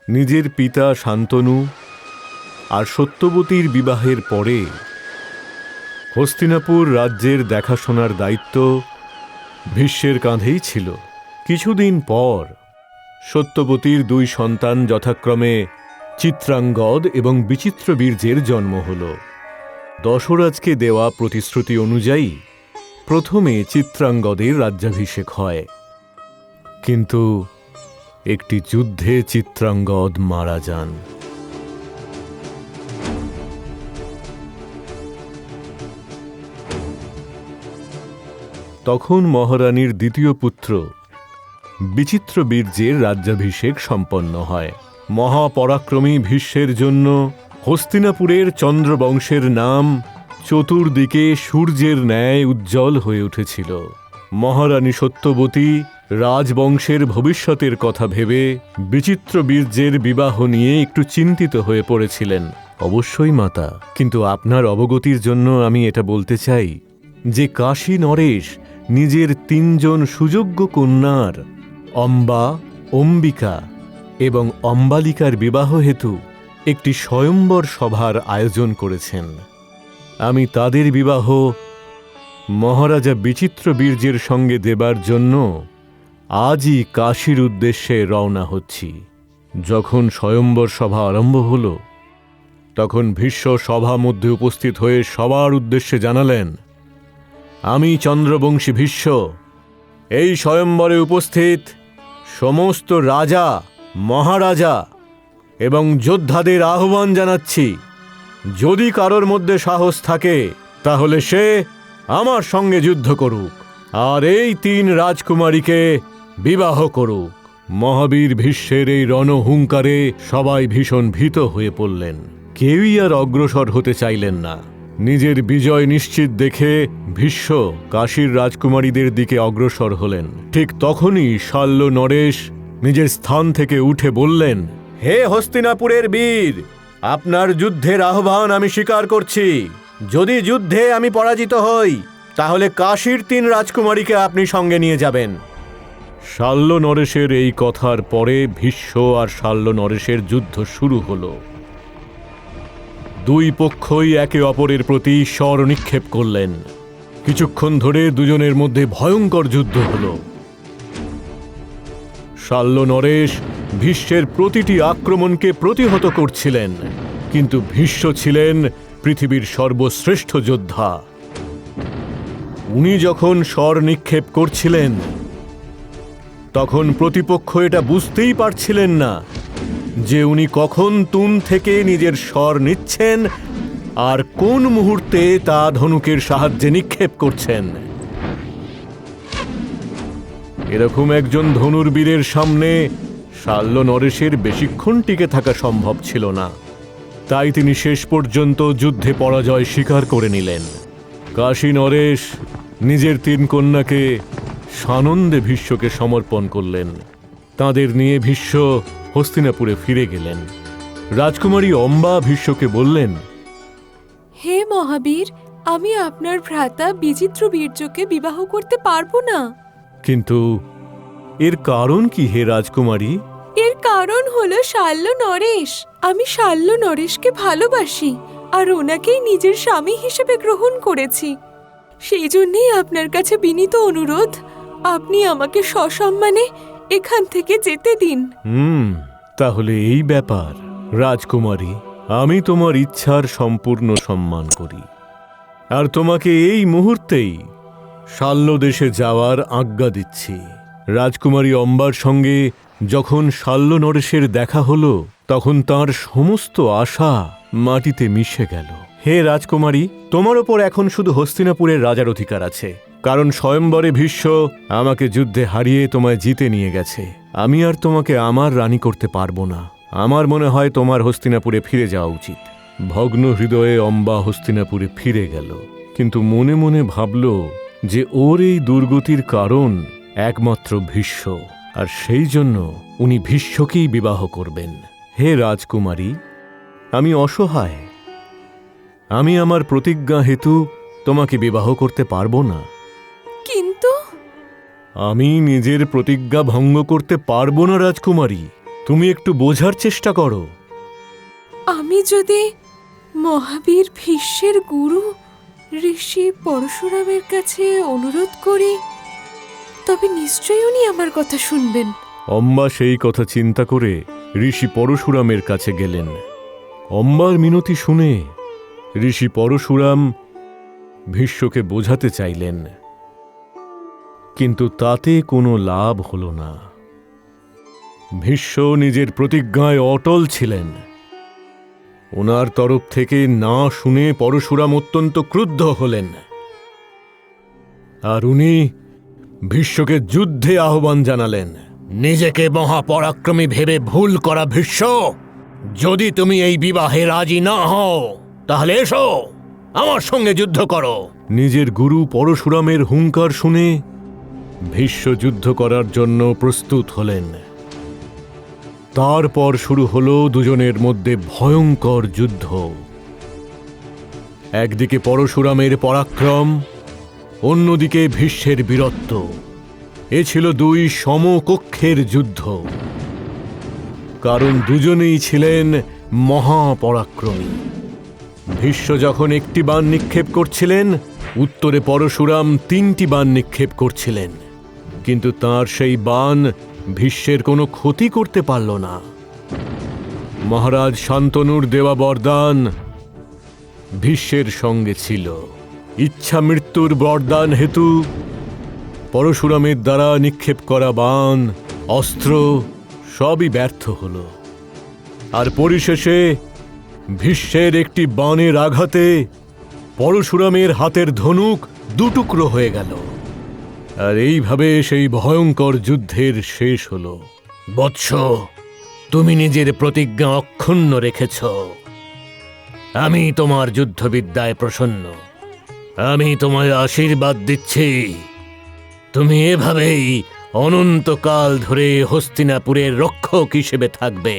নিজের পিতা শান্তনু আর সত্যবতীর বিবাহের পরে হস্তিনাপুর রাজ্যের দেখাশোনার দায়িত্ব ভীষ্মের কাঁধেই ছিল। কিছুদিন পর সত্যবতীর দুই সন্তান যথাক্রমে চিত্রাঙ্গদ এবং বিচিত্রবীর্যের জন্ম হল। দশরাজকে দেওয়া প্রতিশ্রুতি অনুযায়ী প্রথমে চিত্রাঙ্গদের রাজ্যাভিষেক হয়, কিন্তু একটি যুদ্ধে চিত্রাঙ্গদ মারা যান। তখন মহারানীর দ্বিতীয় পুত্র বিচিত্রবীর্যের রাজ্যাভিষেক সম্পন্ন হয়। মহাপরাক্রমী ভীষ্মের জন্য হস্তিনাপুরের চন্দ্রবংশের নাম চতুর্দিকে সূর্যের ন্যায় উজ্জ্বল হয়ে উঠেছিল। মহারানী সত্যবতী রাজবংশের ভবিষ্যতের কথা ভেবে বিচিত্রবীর্যের বিবাহ নিয়ে একটু চিন্তিত হয়ে পড়েছিলেন। অবশ্যই মাতা, কিন্তু আপনার অবগতির জন্য আমি এটা বলতে চাই যে কাশী নরেশ নিজের তিনজন সুযোগ্য কন্যার অম্বা, অম্বিকা এবং অম্বালিকার বিবাহ হেতু একটি স্বয়ম্বর সভার আয়োজন করেছেন। আমি তাদের বিবাহ মহারাজা বিচিত্রবীর্যের সঙ্গে দেবার জন্য আজই কাশীর উদ্দেশ্যে রওনা হচ্ছি। যখন স্বয়ম্বর সভা আরম্ভ হল, তখন ভীষ্ম সভা মধ্যে উপস্থিত হয়ে সবার উদ্দেশ্যে জানালেন, আমি চন্দ্রবংশী ভীষ্ম এই স্বয়ম্বরে উপস্থিত সমস্ত রাজা, মহারাজা এবং যোদ্ধাদের আহ্বান জানাচ্ছি, যদি কারোর মধ্যে সাহস থাকে তাহলে সে আমার সঙ্গে যুদ্ধ করুক আর এই তিন রাজকুমারীকে বিবাহ করুক। মহাবীর ভীষ্মের এই রণহুঙ্কারে সবাই ভীষণ ভীত হয়ে পড়লেন। কেউই আর অগ্রসর হতে চাইলেন না। নিজের বিজয় নিশ্চিত দেখে ভীষ্ম কাশীর রাজকুমারীদের দিকে অগ্রসর হলেন। ঠিক তখনই শাল্য নরেশ নিজের স্থান থেকে উঠে বললেন, হে হস্তিনাপুরের বীর, আপনার যুদ্ধের আহ্বান আমি স্বীকার করছি। যদি যুদ্ধে আমি পরাজিত হই তাহলে কাশীর তিন রাজকুমারীকে আপনি সঙ্গে নিয়ে যাবেন। শাল্য নরেশের এই কথার পরে ভীষ্ম আর শাল্য নরেশের যুদ্ধ শুরু হল। দুই পক্ষই একে অপরের প্রতি শর নিক্ষেপ করলেন। কিছুক্ষণ ধরে দুজনের মধ্যে ভয়ঙ্কর যুদ্ধ হল। শাল্য নরেশ ভীষ্মের প্রতিটি আক্রমণকে প্রতিহত করছিলেন, কিন্তু ভীষ্ম ছিলেন পৃথিবীর সর্বশ্রেষ্ঠ যোদ্ধা। উনি যখন শর নিক্ষেপ করছিলেন তখন প্রতিপক্ষ এটা বুঝতেই পারছিলেন না যে উনি কখন তুন থেকে নিজের শর নিচ্ছেন আর কোন মুহূর্তে তা ধনুকের সাহায্যে নিক্ষেপ করছেন। এরকম একজন ধনুর্বীরের সামনে শাল্য নরেশের বেশিক্ষণ টিকে থাকা সম্ভব ছিল না। তাই তিনি শেষ পর্যন্ত যুদ্ধে পরাজয় স্বীকার করে নিলেন। কাশী নরেশ নিজের তিন কন্যাকে সানন্দে ভীষ্মকে সমর্পণ করলেন। তাদের নিয়ে ভীষ্ম হস্তিনাপুরে ফিরে গেলেন। রাজকুমারী অম্বা ভীষ্মকে বললেন, হে মহাবীর, আমি আপনার ভ্রাতা বিচিত্রবীর্যকে বিবাহ করতে পারবো না। কিন্তু এর কারণ কি হে রাজকুমারী? এর কারণ হলো শাল্য নরেশ। আমি শাল্য নরেশকে ভালোবাসি আর ওনাকেই নিজের স্বামী হিসেবে গ্রহণ করেছি। সেই জন্যই আপনার কাছে বিনীত অনুরোধ, আপনি আমাকে সসম্মানে এখান থেকে যেতে দিন। তাহলে এই ব্যাপার। রাজকুমারী, আমি তোমার ইচ্ছার সম্পূর্ণ সম্মান করি আর তোমাকে এই মুহূর্তেই শাল্য দেশে যাওয়ার আজ্ঞা দিচ্ছি। রাজকুমারী অম্বার সঙ্গে যখন শাল্য নরেশের দেখা হলো তখন তার সমস্ত আশা মাটিতে মিশে গেল। হে রাজকুমারী, তোমার ওপর এখন শুধু হস্তিনাপুরের রাজার অধিকার আছে, কারণ স্বয়ম্বরে ভীষ্ম আমাকে যুদ্ধে হারিয়ে তোমায় জিতে নিয়ে গেছে। আমি আর তোমাকে আমার রানী করতে পারবো না। আমার মনে হয় তোমার হস্তিনাপুরে ফিরে যাওয়া উচিত। ভগ্ন হৃদয়ে অম্বা হস্তিনাপুরে ফিরে গেল, কিন্তু মনে মনে ভাবল যে ওর এই দুর্গতির কারণ একমাত্র ভীষ্ম, আর সেই জন্য উনি ভীষ্মকেই বিবাহ করবেন। হে রাজকুমারী, আমি অসহায়। আমি আমার প্রতিজ্ঞা হেতু তোমাকে বিবাহ করতে পারবো না। কিন্তু আমি নিজের প্রতিজ্ঞা ভঙ্গ করতে পারবো না রাজকুমারী। তুমি একটু বোঝার চেষ্টা করো। আমি যদি মহাবীর ভীষ্মের গুরু ঋষি পরশুরামের কাছে অনুরোধ করি, তবে নিশ্চয়ই উনি আমার কথা শুনবেন। অম্বা সেই কথা চিন্তা করে ঋষি পরশুরামের কাছে গেলেন। অম্বার মিনতি শুনে ঋষি পরশুরাম ভীষ্মকে বোঝাতে চাইলেন, কিন্তু তাতে কোনো লাভ হল না। ভীষ্ম নিজের প্রতিজ্ঞায় অটল ছিলেন। ওনার তরফ থেকে না শুনে পরশুরাম অত্যন্ত ক্রুদ্ধ হলেন, আর উনি ভীষ্মকে যুদ্ধে আহ্বান জানালেন। নিজেকে মহাপরাক্রমী ভেবে ভুল করা ভীষ্ম, যদি তুমি এই বিবাহে রাজি না হও তাহলে এসো আমার সঙ্গে যুদ্ধ করো। নিজের গুরু পরশুরামের হুঙ্কার শুনে ভীষ্ম যুদ্ধ করার জন্য প্রস্তুত হলেন। তারপর শুরু হলো দুজনের মধ্যে ভয়ঙ্কর যুদ্ধ। একদিকে পরশুরামের পরাক্রম, অন্যদিকে ভীষ্মের বীরত্ব। এ ছিল দুই সমকক্ষের যুদ্ধ, কারণ দুজনেই ছিলেন মহাপরাক্রমী। ভীষ্ম যখন একটি বাণ নিক্ষেপ করছিলেন, উত্তরে পরশুরাম 3টি বাণ নিক্ষেপ করছিলেন, কিন্তু তার সেই বাণ ভীষ্মের কোনো ক্ষতি করতে পারল না। মহারাজ শান্তনুর দেওয়া বরদান ভীষ্মের সঙ্গে ছিল। ইচ্ছা মৃত্যুর বরদান হেতু পরশুরামের দ্বারা নিক্ষেপ করা বাণ, অস্ত্র সবই ব্যর্থ হল। আর পরিশেষে ভীষ্মের একটি বাণের আঘাতে পরশুরামের হাতের ধনুক 2 টুকরো হয়ে গেল। আর এইভাবে সেই ভয়ঙ্কর যুদ্ধের শেষ হল। বৎস, তুমি নিজের প্রতিজ্ঞা অক্ষুণ্ণ রেখেছ। আমি তোমার যুদ্ধবিদ্যায় প্রসন্ন। আমি তোমায় আশীর্বাদ দিচ্ছি, তুমি এভাবেই অনন্তকাল ধরে হস্তিনাপুরের রক্ষক হিসেবে থাকবে।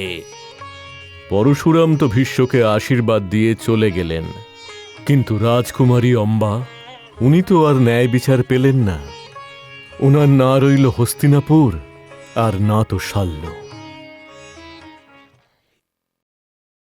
পরশুরাম তো ভীষ্মকে আশীর্বাদ দিয়ে চলে গেলেন, কিন্তু রাজকুমারী অম্বা, উনি তো আর ন্যায় বিচার পেলেন না। ওনার না রইল হস্তিনাপুর, আর না তো শাল্য।